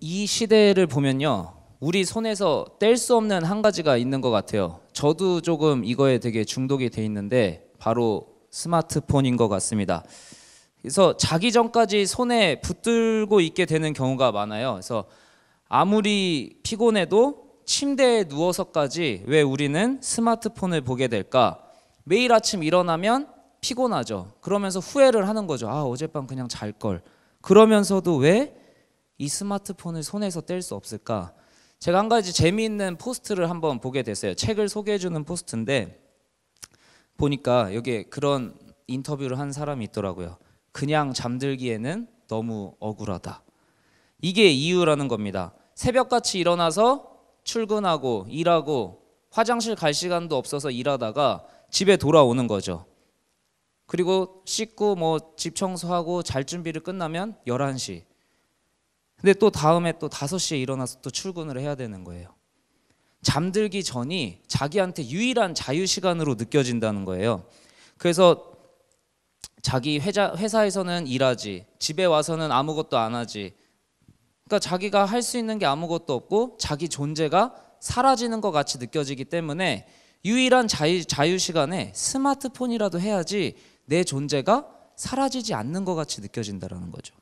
이 시대를 보면요, 우리 손에서 뗄 수 없는 한 가지가 있는 것 같아요. 저도 조금 이거에 되게 중독이 돼 있는데 바로 스마트폰인 것 같습니다. 그래서 자기 전까지 손에 붙들고 있게 되는 경우가 많아요. 그래서 아무리 피곤해도 침대에 누워서까지 왜 우리는 스마트폰을 보게 될까? 매일 아침 일어나면 피곤하죠. 그러면서 후회를 하는 거죠. 아, 어젯밤 그냥 잘 걸. 그러면서도 왜 이 스마트폰을 손에서 뗄 수 없을까? 제가 한 가지 재미있는 포스트를 한번 보게 됐어요. 책을 소개해주는 포스트인데 보니까 여기에 그런 인터뷰를 한 사람이 있더라고요. 그냥 잠들기에는 너무 억울하다. 이게 이유라는 겁니다. 새벽같이 일어나서 출근하고 일하고 화장실 갈 시간도 없어서 일하다가 집에 돌아오는 거죠. 그리고 씻고 뭐 집 청소하고 잘 준비를 끝나면 11시. 근데 또 다음에 또 5시에 일어나서 또 출근을 해야 되는 거예요. 잠들기 전이 자기한테 유일한 자유시간으로 느껴진다는 거예요. 그래서 자기 회사에서는 일하지, 집에 와서는 아무것도 안 하지. 그러니까 자기가 할 수 있는 게 아무것도 없고 자기 존재가 사라지는 것 같이 느껴지기 때문에 유일한 자유시간에 스마트폰이라도 해야지 내 존재가 사라지지 않는 것 같이 느껴진다는 거죠.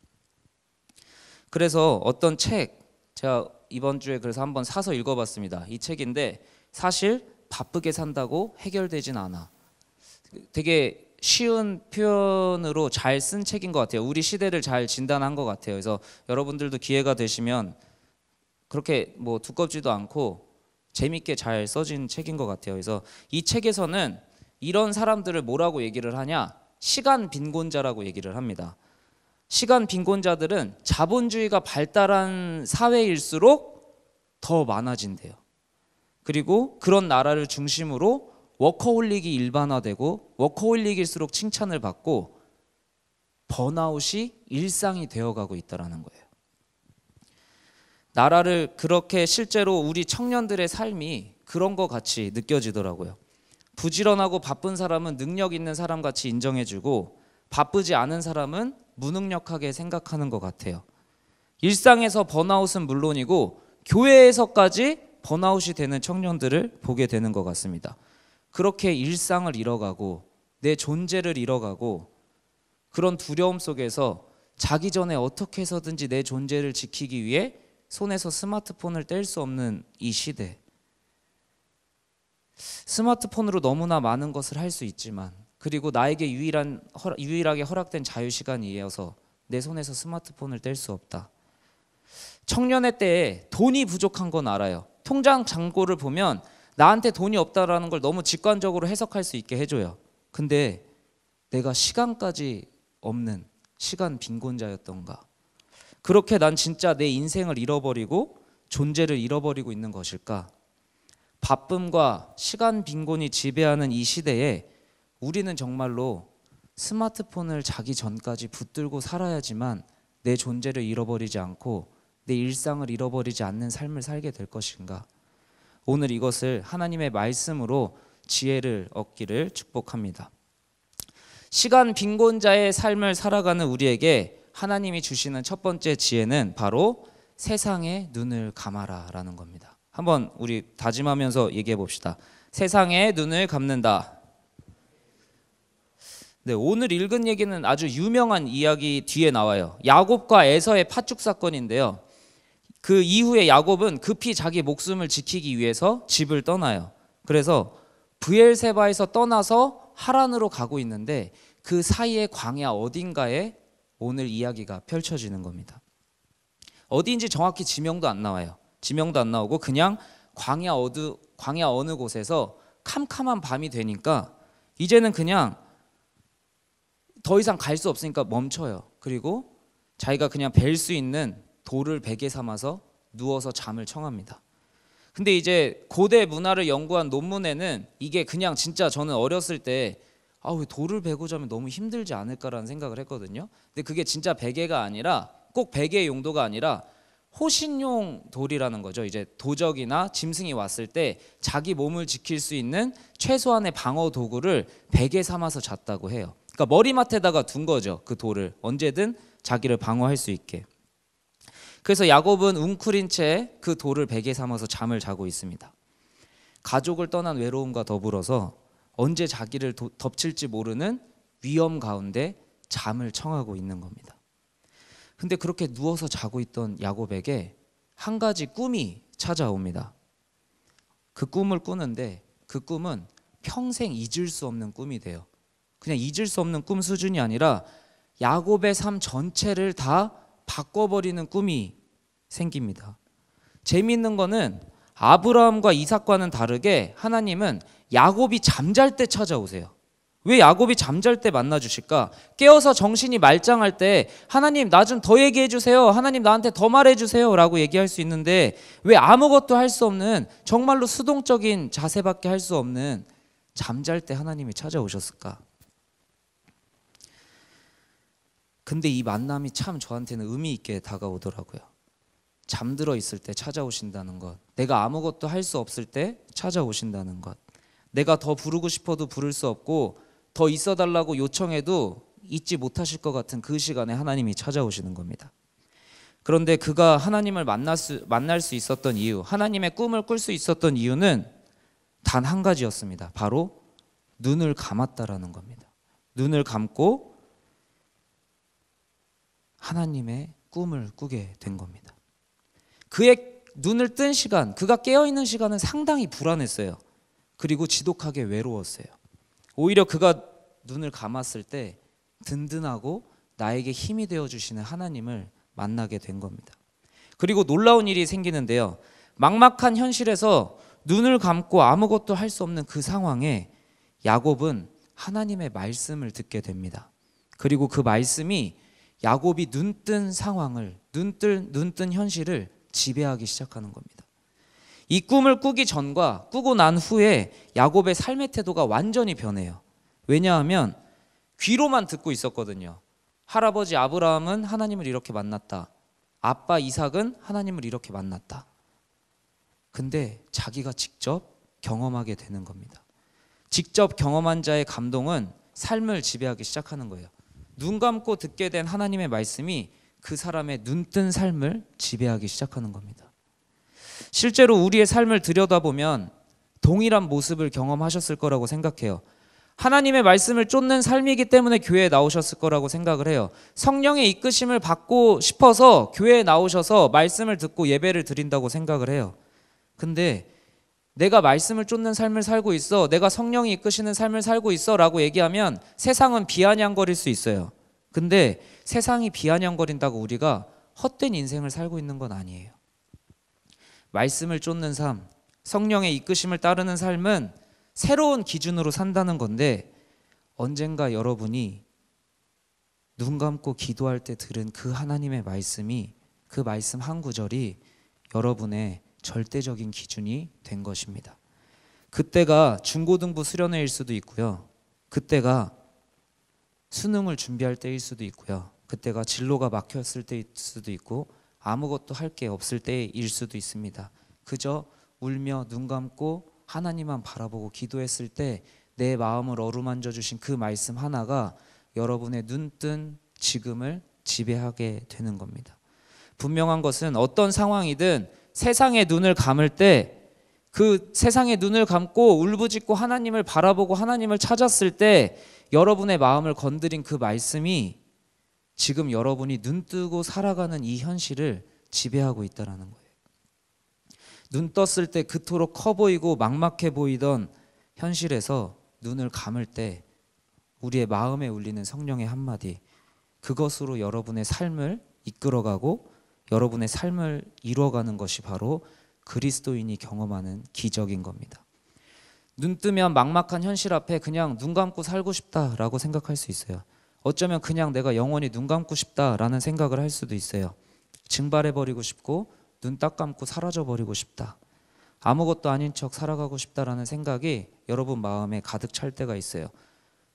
그래서 어떤 책, 제가 이번 주에 그래서 한번 사서 읽어봤습니다. 이 책인데 사실 바쁘게 산다고 해결되진 않아. 되게 쉬운 표현으로 잘 쓴 책인 것 같아요. 우리 시대를 잘 진단한 것 같아요. 그래서 여러분들도 기회가 되시면 그렇게 뭐 두껍지도 않고 재밌게 잘 써진 책인 것 같아요. 그래서 이 책에서는 이런 사람들을 뭐라고 얘기를 하냐? 시간 빈곤자라고 얘기를 합니다. 시간 빈곤자들은 자본주의가 발달한 사회일수록 더 많아진대요. 그리고 그런 나라를 중심으로 워커홀릭이 일반화되고 워커홀릭일수록 칭찬을 받고 번아웃이 일상이 되어가고 있다는 거예요. 나라를 그렇게 실제로 우리 청년들의 삶이 그런 것 같이 느껴지더라고요. 부지런하고 바쁜 사람은 능력 있는 사람 같이 인정해주고 바쁘지 않은 사람은 무능력하게 생각하는 것 같아요. 일상에서 번아웃은 물론이고 교회에서까지 번아웃이 되는 청년들을 보게 되는 것 같습니다. 그렇게 일상을 잃어가고 내 존재를 잃어가고 그런 두려움 속에서 자기 전에 어떻게 해서든지 내 존재를 지키기 위해 손에서 스마트폰을 뗄 수 없는 이 시대. 스마트폰으로 너무나 많은 것을 할 수 있지만 그리고 나에게 유일하게 허락된 자유시간이어서 내 손에서 스마트폰을 뗄 수 없다. 청년의 때에 돈이 부족한 건 알아요. 통장 잔고를 보면 나한테 돈이 없다라는 걸 너무 직관적으로 해석할 수 있게 해줘요. 근데 내가 시간까지 없는 시간 빈곤자였던가? 그렇게 난 진짜 내 인생을 잃어버리고 존재를 잃어버리고 있는 것일까? 바쁨과 시간 빈곤이 지배하는 이 시대에 우리는 정말로 스마트폰을 자기 전까지 붙들고 살아야지만 내 존재를 잃어버리지 않고 내 일상을 잃어버리지 않는 삶을 살게 될 것인가? 오늘 이것을 하나님의 말씀으로 지혜를 얻기를 축복합니다. 시간 빈곤자의 삶을 살아가는 우리에게 하나님이 주시는 첫 번째 지혜는 바로 세상의 눈을 감아라 라는 겁니다. 한번 우리 다짐하면서 얘기해 봅시다. 세상의 눈을 감는다. 네, 오늘 읽은 얘기는 아주 유명한 이야기 뒤에 나와요. 야곱과 에서의 파축 사건인데요. 그 이후에 야곱은 급히 자기 목숨을 지키기 위해서 집을 떠나요. 그래서 브엘세바에서 떠나서 하란으로 가고 있는데 그 사이의 광야 어딘가에 오늘 이야기가 펼쳐지는 겁니다. 어디인지 정확히 지명도 안 나와요. 지명도 안 나오고 그냥 광야 어느 곳에서 캄캄한 밤이 되니까 이제는 그냥 더 이상 갈 수 없으니까 멈춰요. 그리고 자기가 그냥 벨 수 있는 돌을 베개 삼아서 누워서 잠을 청합니다. 근데 이제 고대 문화를 연구한 논문에는 이게 그냥 진짜 저는 어렸을 때 왜 돌을 베고 자면 너무 힘들지 않을까라는 생각을 했거든요. 근데 그게 진짜 베개가 아니라 꼭 베개의 용도가 아니라 호신용 돌이라는 거죠. 이제 도적이나 짐승이 왔을 때 자기 몸을 지킬 수 있는 최소한의 방어 도구를 베개 삼아서 잤다고 해요. 그러니까 머리맡에다가 둔 거죠. 그 돌을 언제든 자기를 방어할 수 있게. 그래서 야곱은 웅크린 채 그 돌을 베개 삼아서 잠을 자고 있습니다. 가족을 떠난 외로움과 더불어서 언제 자기를 덮칠지 모르는 위험 가운데 잠을 청하고 있는 겁니다. 근데 그렇게 누워서 자고 있던 야곱에게 한 가지 꿈이 찾아옵니다. 그 꿈을 꾸는데 그 꿈은 평생 잊을 수 없는 꿈이 돼요. 그냥 잊을 수 없는 꿈 수준이 아니라 야곱의 삶 전체를 다 바꿔버리는 꿈이 생깁니다. 재미있는 거는 아브라함과 이삭과는 다르게 하나님은 야곱이 잠잘 때 찾아오세요. 왜 야곱이 잠잘 때 만나 주실까? 깨어서 정신이 말짱할 때 하나님 나 좀 더 얘기해 주세요. 하나님 나한테 더 말해 주세요 라고 얘기할 수 있는데 왜 아무것도 할 수 없는 정말로 수동적인 자세밖에 할 수 없는 잠잘 때 하나님이 찾아오셨을까? 근데 이 만남이 참 저한테는 의미 있게 다가오더라고요. 잠들어 있을 때 찾아오신다는 것, 내가 아무것도 할 수 없을 때 찾아오신다는 것, 내가 더 부르고 싶어도 부를 수 없고 더 있어달라고 요청해도 잊지 못하실 것 같은 그 시간에 하나님이 찾아오시는 겁니다. 그런데 그가 하나님을 만날 수 있었던 이유, 하나님의 꿈을 꿀 수 있었던 이유는 단 한 가지였습니다. 바로 눈을 감았다라는 겁니다. 눈을 감고 하나님의 꿈을 꾸게 된 겁니다. 그의 눈을 뜬 시간, 그가 깨어있는 시간은 상당히 불안했어요. 그리고 지독하게 외로웠어요. 오히려 그가 눈을 감았을 때 든든하고 나에게 힘이 되어주시는 하나님을 만나게 된 겁니다. 그리고 놀라운 일이 생기는데요. 막막한 현실에서 눈을 감고 아무것도 할 수 없는 그 상황에 야곱은 하나님의 말씀을 듣게 됩니다. 그리고 그 말씀이 야곱이 눈뜬 상황을, 눈뜬 현실을 지배하기 시작하는 겁니다. 이 꿈을 꾸기 전과 꾸고 난 후에 야곱의 삶의 태도가 완전히 변해요. 왜냐하면 귀로만 듣고 있었거든요. 할아버지 아브라함은 하나님을 이렇게 만났다. 아빠 이삭은 하나님을 이렇게 만났다. 근데 자기가 직접 경험하게 되는 겁니다. 직접 경험한 자의 감동은 삶을 지배하기 시작하는 거예요. 눈 감고 듣게 된 하나님의 말씀이 그 사람의 눈뜬 삶을 지배하기 시작하는 겁니다. 실제로 우리의 삶을 들여다보면 동일한 모습을 경험하셨을 거라고 생각해요. 하나님의 말씀을 쫓는 삶이기 때문에 교회에 나오셨을 거라고 생각을 해요. 성령의 이끄심을 받고 싶어서 교회에 나오셔서 말씀을 듣고 예배를 드린다고 생각을 해요. 근데 내가 말씀을 쫓는 삶을 살고 있어, 내가 성령이 이끄시는 삶을 살고 있어 라고 얘기하면 세상은 비아냥거릴 수 있어요. 근데 세상이 비아냥거린다고 우리가 헛된 인생을 살고 있는 건 아니에요. 말씀을 쫓는 삶, 성령의 이끄심을 따르는 삶은 새로운 기준으로 산다는 건데, 언젠가 여러분이 눈 감고 기도할 때 들은 그 하나님의 말씀이, 그 말씀 한 구절이 여러분의 절대적인 기준이 된 것입니다. 그때가 중고등부 수련회일 수도 있고요. 그때가 수능을 준비할 때일 수도 있고요. 그때가 진로가 막혔을 때일 수도 있고 아무것도 할 게 없을 때일 수도 있습니다. 그저 울며 눈 감고 하나님만 바라보고 기도했을 때 내 마음을 어루만져 주신 그 말씀 하나가 여러분의 눈뜬 지금을 지배하게 되는 겁니다. 분명한 것은 어떤 상황이든 세상의 눈을 감을 때, 그 세상의 눈을 감고 울부짖고 하나님을 바라보고 하나님을 찾았을 때 여러분의 마음을 건드린 그 말씀이 지금 여러분이 눈뜨고 살아가는 이 현실을 지배하고 있다는 거예요. 눈 떴을 때 그토록 커 보이고 막막해 보이던 현실에서 눈을 감을 때 우리의 마음에 울리는 성령의 한마디, 그것으로 여러분의 삶을 이끌어가고 여러분의 삶을 이루어가는 것이 바로 그리스도인이 경험하는 기적인 겁니다. 눈 뜨면 막막한 현실 앞에 그냥 눈 감고 살고 싶다라고 생각할 수 있어요. 어쩌면 그냥 내가 영원히 눈 감고 싶다라는 생각을 할 수도 있어요. 증발해버리고 싶고 눈 딱 감고 사라져버리고 싶다, 아무것도 아닌 척 살아가고 싶다라는 생각이 여러분 마음에 가득 찰 때가 있어요.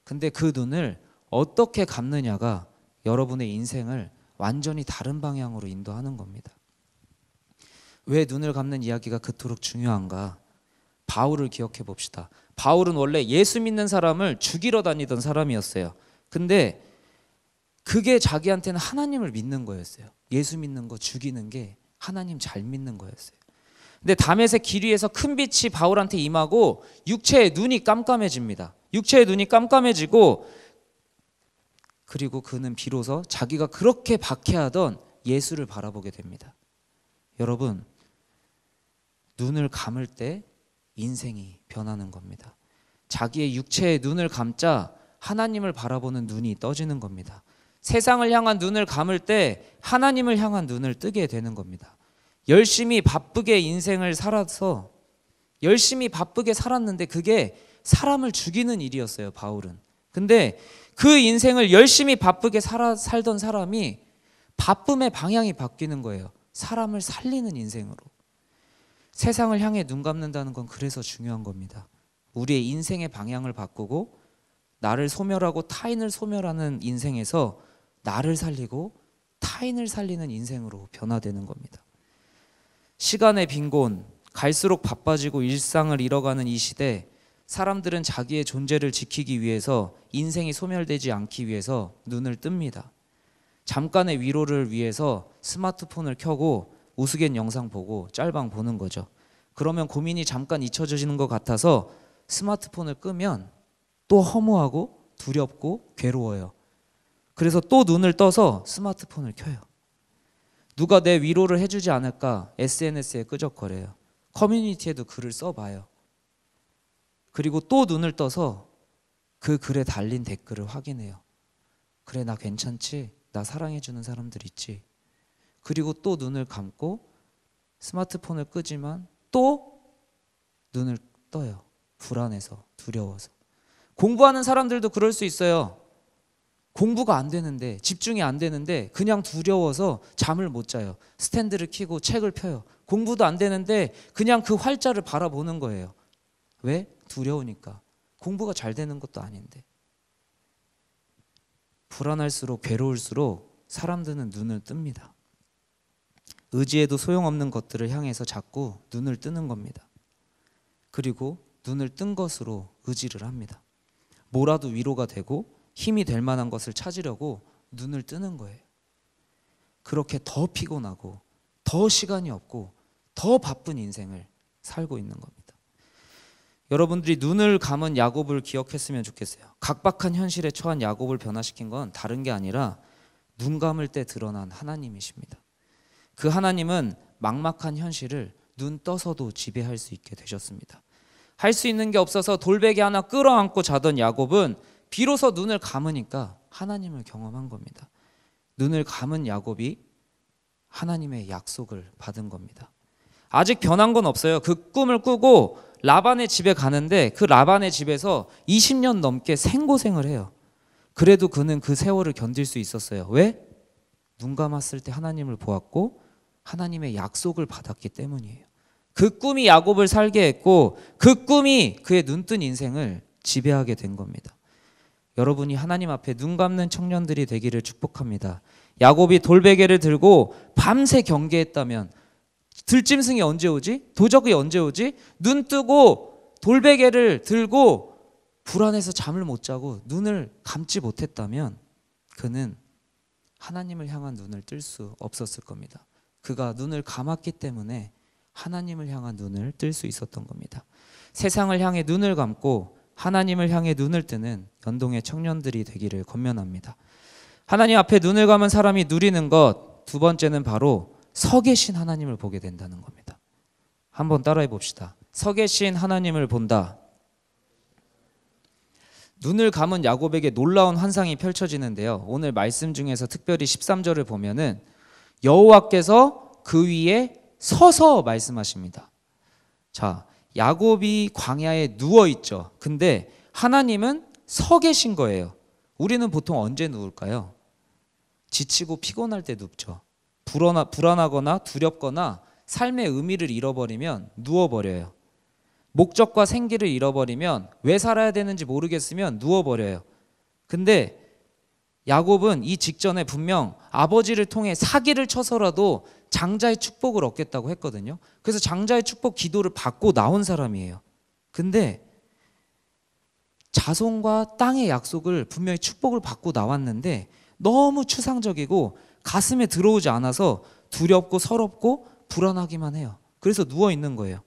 근데 그 눈을 어떻게 감느냐가 여러분의 인생을 완전히 다른 방향으로 인도하는 겁니다. 왜 눈을 감는 이야기가 그토록 중요한가? 바울을 기억해 봅시다. 바울은 원래 예수 믿는 사람을 죽이러 다니던 사람이었어요. 근데 그게 자기한테는 하나님을 믿는 거였어요. 예수 믿는 거, 죽이는 게 하나님 잘 믿는 거였어요. 근데 다메섹 길 위에서 큰 빛이 바울한테 임하고 육체의 눈이 깜깜해집니다. 육체의 눈이 깜깜해지고, 그리고 그는 비로소 자기가 그렇게 박해하던 예수를 바라보게 됩니다. 여러분, 눈을 감을 때 인생이 변하는 겁니다. 자기의 육체의 눈을 감자 하나님을 바라보는 눈이 떠지는 겁니다. 세상을 향한 눈을 감을 때 하나님을 향한 눈을 뜨게 되는 겁니다. 열심히 바쁘게 인생을 살아서 열심히 바쁘게 살았는데 그게 사람을 죽이는 일이었어요, 바울은. 근데 그 인생을 열심히 바쁘게 살던 사람이 바쁨의 방향이 바뀌는 거예요. 사람을 살리는 인생으로. 세상을 향해 눈 감는다는 건 그래서 중요한 겁니다. 우리의 인생의 방향을 바꾸고 나를 소멸하고 타인을 소멸하는 인생에서 나를 살리고 타인을 살리는 인생으로 변화되는 겁니다. 시간의 빈곤, 갈수록 바빠지고 일상을 잃어가는 이 시대, 사람들은 자기의 존재를 지키기 위해서, 인생이 소멸되지 않기 위해서 눈을 뜹니다. 잠깐의 위로를 위해서 스마트폰을 켜고 우스갯 영상 보고 짤방 보는 거죠. 그러면 고민이 잠깐 잊혀지는 것 같아서 스마트폰을 끄면 또 허무하고 두렵고 괴로워요. 그래서 또 눈을 떠서 스마트폰을 켜요. 누가 내 위로를 해주지 않을까 SNS에 끄적거려요. 커뮤니티에도 글을 써봐요. 그리고 또 눈을 떠서 그 글에 달린 댓글을 확인해요. 그래, 나 괜찮지? 나 사랑해주는 사람들 있지? 그리고 또 눈을 감고 스마트폰을 끄지만 또 눈을 떠요. 불안해서, 두려워서. 공부하는 사람들도 그럴 수 있어요. 공부가 안 되는데, 집중이 안 되는데 그냥 두려워서 잠을 못 자요. 스탠드를 켜고 책을 펴요. 공부도 안 되는데 그냥 그 활자를 바라보는 거예요. 왜? 두려우니까. 공부가 잘 되는 것도 아닌데. 불안할수록, 괴로울수록 사람들은 눈을 뜹니다. 의지해도 소용없는 것들을 향해서 자꾸 눈을 뜨는 겁니다. 그리고 눈을 뜬 것으로 의지를 합니다. 뭐라도 위로가 되고 힘이 될 만한 것을 찾으려고 눈을 뜨는 거예요. 그렇게 더 피곤하고 더 시간이 없고 더 바쁜 인생을 살고 있는 겁니다. 여러분들이 눈을 감은 야곱을 기억했으면 좋겠어요. 각박한 현실에 처한 야곱을 변화시킨 건 다른 게 아니라 눈 감을 때 드러난 하나님이십니다. 그 하나님은 막막한 현실을 눈 떠서도 지배할 수 있게 되셨습니다. 할 수 있는 게 없어서 돌베개 하나 끌어안고 자던 야곱은 비로소 눈을 감으니까 하나님을 경험한 겁니다. 눈을 감은 야곱이 하나님의 약속을 받은 겁니다. 아직 변한 건 없어요. 그 꿈을 꾸고 라반의 집에 가는데 그 라반의 집에서 20년 넘게 생고생을 해요. 그래도 그는 그 세월을 견딜 수 있었어요. 왜? 눈 감았을 때 하나님을 보았고 하나님의 약속을 받았기 때문이에요. 그 꿈이 야곱을 살게 했고 그 꿈이 그의 눈뜬 인생을 지배하게 된 겁니다. 여러분이 하나님 앞에 눈 감는 청년들이 되기를 축복합니다. 야곱이 돌베개를 들고 밤새 경계했다면 들짐승이 언제 오지? 도적이 언제 오지? 눈 뜨고 돌베개를 들고 불안해서 잠을 못 자고 눈을 감지 못했다면 그는 하나님을 향한 눈을 뜰 수 없었을 겁니다. 그가 눈을 감았기 때문에 하나님을 향한 눈을 뜰 수 있었던 겁니다. 세상을 향해 눈을 감고 하나님을 향해 눈을 뜨는 연동의 청년들이 되기를 권면합니다. 하나님 앞에 눈을 감은 사람이 누리는 것, 두 번째는 바로 서 계신 하나님을 보게 된다는 겁니다. 한번 따라해 봅시다. 서 계신 하나님을 본다. 눈을 감은 야곱에게 놀라운 환상이 펼쳐지는데요. 오늘 말씀 중에서 특별히 13절을 보면은 여호와께서 그 위에 서서 말씀하십니다. 자, 야곱이 광야에 누워 있죠. 근데 하나님은 서 계신 거예요. 우리는 보통 언제 누울까요? 지치고 피곤할 때 눕죠. 불안하거나 두렵거나 삶의 의미를 잃어버리면 누워버려요. 목적과 생기를 잃어버리면 왜 살아야 되는지 모르겠으면 누워버려요. 근데 야곱은 이 직전에 분명 아버지를 통해 사기를 쳐서라도 장자의 축복을 얻겠다고 했거든요. 그래서 장자의 축복 기도를 받고 나온 사람이에요. 근데 자손과 땅의 약속을 분명히 축복을 받고 나왔는데 너무 추상적이고 가슴에 들어오지 않아서 두렵고 서럽고 불안하기만 해요. 그래서 누워 있는 거예요.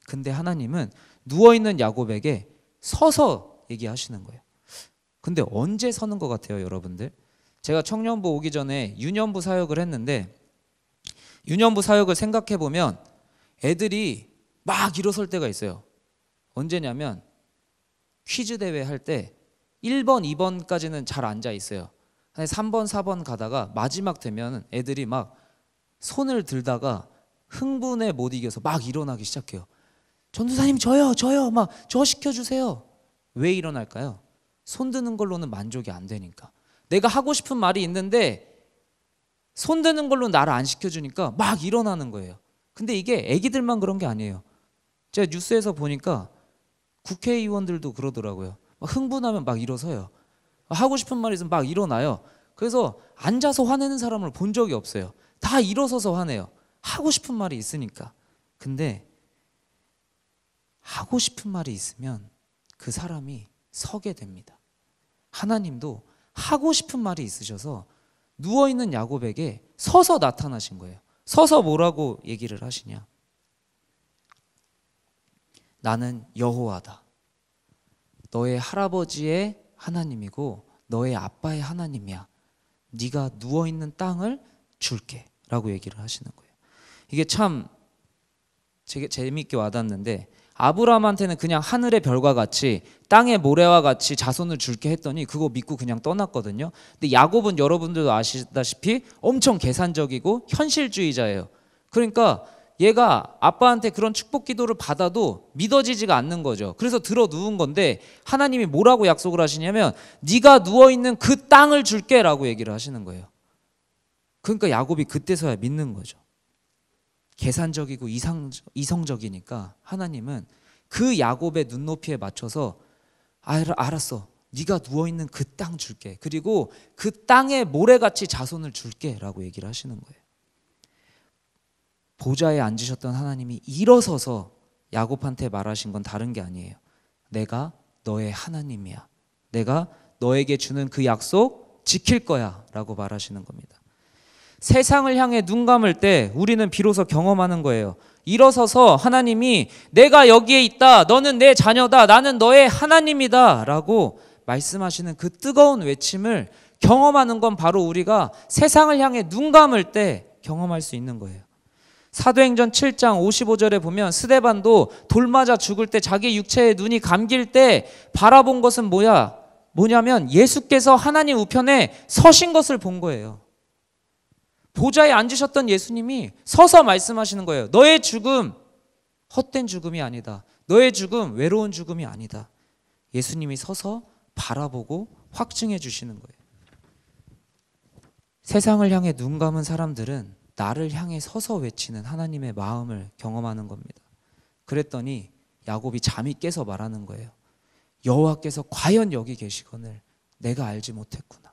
근데 하나님은 누워 있는 야곱에게 서서 얘기하시는 거예요. 근데 언제 서는 것 같아요, 여러분들? 제가 청년부 오기 전에 유년부 사역을 했는데, 유년부 사역을 생각해 보면 애들이 막 일어설 때가 있어요. 언제냐면 퀴즈 대회 할 때 1번, 2번까지는 잘 앉아 있어요. 3번, 4번 가다가 마지막 되면 애들이 막 손을 들다가 흥분에 못 이겨서 막 일어나기 시작해요. 전도사님 저요 막 저 시켜주세요. 왜 일어날까요? 손 드는 걸로는 만족이 안 되니까. 내가 하고 싶은 말이 있는데 손 드는 걸로 나를 안 시켜주니까 막 일어나는 거예요. 근데 이게 애기들만 그런 게 아니에요. 제가 뉴스에서 보니까 국회의원들도 그러더라고요. 막 흥분하면 막 일어서요. 하고 싶은 말이 있으면 막 일어나요. 그래서 앉아서 화내는 사람을 본 적이 없어요. 다 일어서서 화내요. 하고 싶은 말이 있으니까. 근데 하고 싶은 말이 있으면 그 사람이 서게 됩니다. 하나님도 하고 싶은 말이 있으셔서 누워있는 야곱에게 서서 나타나신 거예요. 서서 뭐라고 얘기를 하시냐? 나는 여호와다. 너의 할아버지의 하나님이고 너의 아빠의 하나님이야. 네가 누워있는 땅을 줄게 라고 얘기를 하시는 거예요. 이게 참 재미있게 와닿는데, 아브라함한테는 그냥 하늘의 별과 같이 땅의 모래와 같이 자손을 줄게 했더니 그거 믿고 그냥 떠났거든요. 근데 야곱은 여러분들도 아시다시피 엄청 계산적이고 현실주의자예요. 그러니까 얘가 아빠한테 그런 축복 기도를 받아도 믿어지지가 않는 거죠. 그래서 들어 누운 건데 하나님이 뭐라고 약속을 하시냐면 네가 누워있는 그 땅을 줄게 라고 얘기를 하시는 거예요. 그러니까 야곱이 그때서야 믿는 거죠. 계산적이고 이성적이니까 하나님은 그 야곱의 눈높이에 맞춰서 알았어. 네가 누워있는 그 땅 줄게. 그리고 그 땅에 모래같이 자손을 줄게 라고 얘기를 하시는 거예요. 보좌에 앉으셨던 하나님이 일어서서 야곱한테 말하신 건 다른 게 아니에요. 내가 너의 하나님이야. 내가 너에게 주는 그 약속 지킬 거야 라고 말하시는 겁니다. 세상을 향해 눈 감을 때 우리는 비로소 경험하는 거예요. 일어서서 하나님이 내가 여기에 있다. 너는 내 자녀다. 나는 너의 하나님이다. 라고 말씀하시는 그 뜨거운 외침을 경험하는 건 바로 우리가 세상을 향해 눈 감을 때 경험할 수 있는 거예요. 사도행전 7장 55절에 보면 스데반도 돌 맞아 죽을 때 자기 육체의 눈이 감길 때 바라본 것은 뭐냐면 예수께서 하나님 우편에 서신 것을 본 거예요. 보좌에 앉으셨던 예수님이 서서 말씀하시는 거예요. 너의 죽음 헛된 죽음이 아니다. 너의 죽음 외로운 죽음이 아니다. 예수님이 서서 바라보고 확증해 주시는 거예요. 세상을 향해 눈 감은 사람들은 나를 향해 서서 외치는 하나님의 마음을 경험하는 겁니다. 그랬더니 야곱이 잠이 깨서 말하는 거예요. 여호와께서 과연 여기 계시거늘 내가 알지 못했구나.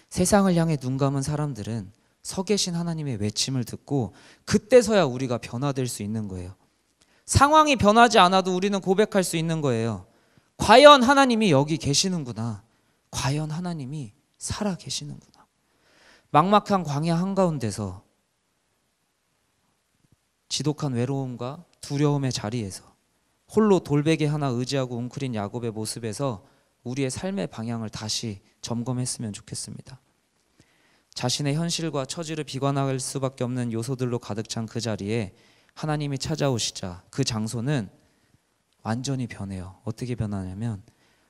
세상을 향해 눈 감은 사람들은 서 계신 하나님의 외침을 듣고 그때서야 우리가 변화될 수 있는 거예요. 상황이 변하지 않아도 우리는 고백할 수 있는 거예요. 과연 하나님이 여기 계시는구나. 과연 하나님이 살아 계시는구나. 막막한 광야 한가운데서 지독한 외로움과 두려움의 자리에서 홀로 돌베개 하나 의지하고 웅크린 야곱의 모습에서 우리의 삶의 방향을 다시 점검했으면 좋겠습니다. 자신의 현실과 처지를 비관할 수밖에 없는 요소들로 가득 찬 그 자리에 하나님이 찾아오시자 그 장소는 완전히 변해요. 어떻게 변하냐면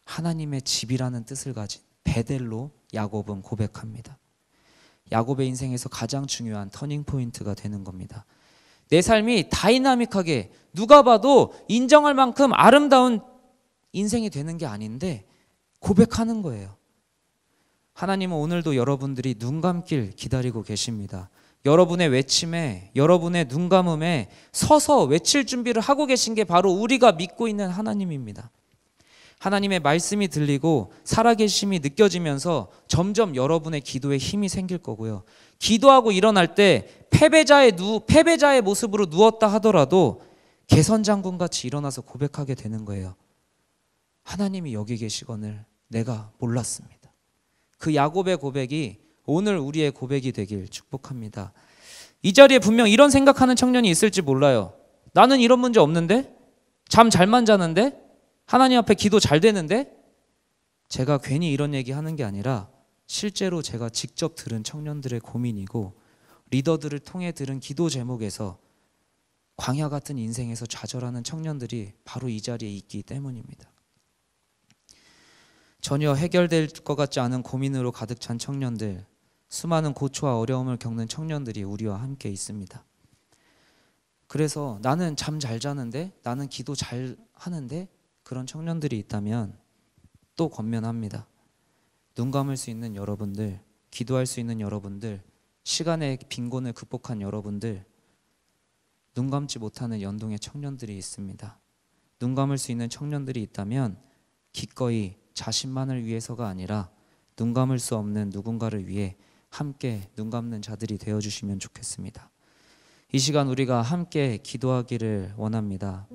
하나님의 집이라는 뜻을 가진 베델로 야곱은 고백합니다. 야곱의 인생에서 가장 중요한 터닝 포인트가 되는 겁니다. 내 삶이 다이나믹하게 누가 봐도 인정할 만큼 아름다운 인생이 되는 게 아닌데 고백하는 거예요. 하나님은 오늘도 여러분들이 눈 감길 기다리고 계십니다. 여러분의 외침에, 여러분의 눈 감음에 서서 외칠 준비를 하고 계신 게 바로 우리가 믿고 있는 하나님입니다. 하나님의 말씀이 들리고 살아계심이 느껴지면서 점점 여러분의 기도에 힘이 생길 거고요. 기도하고 일어날 때 패배자의 모습으로 누웠다 하더라도 개선장군같이 일어나서 고백하게 되는 거예요. 하나님이 여기 계시거늘 내가 몰랐습니다. 그 야곱의 고백이 오늘 우리의 고백이 되길 축복합니다. 이 자리에 분명 이런 생각하는 청년이 있을지 몰라요. 나는 이런 문제 없는데? 잠 잘만 자는데? 하나님 앞에 기도 잘 되는데? 제가 괜히 이런 얘기 하는 게 아니라 실제로 제가 직접 들은 청년들의 고민이고 리더들을 통해 들은 기도 제목에서 광야 같은 인생에서 좌절하는 청년들이 바로 이 자리에 있기 때문입니다. 전혀 해결될 것 같지 않은 고민으로 가득 찬 청년들, 수많은 고초와 어려움을 겪는 청년들이 우리와 함께 있습니다. 그래서 나는 잠 잘 자는데, 나는 기도 잘 하는데, 그런 청년들이 있다면 또 권면합니다. 눈 감을 수 있는 여러분들, 기도할 수 있는 여러분들, 시간의 빈곤을 극복한 여러분들, 눈 감지 못하는 연동의 청년들이 있습니다. 눈 감을 수 있는 청년들이 있다면 기꺼이 자신만을 위해서가 아니라 눈 감을 수 없는 누군가를 위해 함께 눈 감는 자들이 되어주시면 좋겠습니다. 이 시간 우리가 함께 기도하기를 원합니다.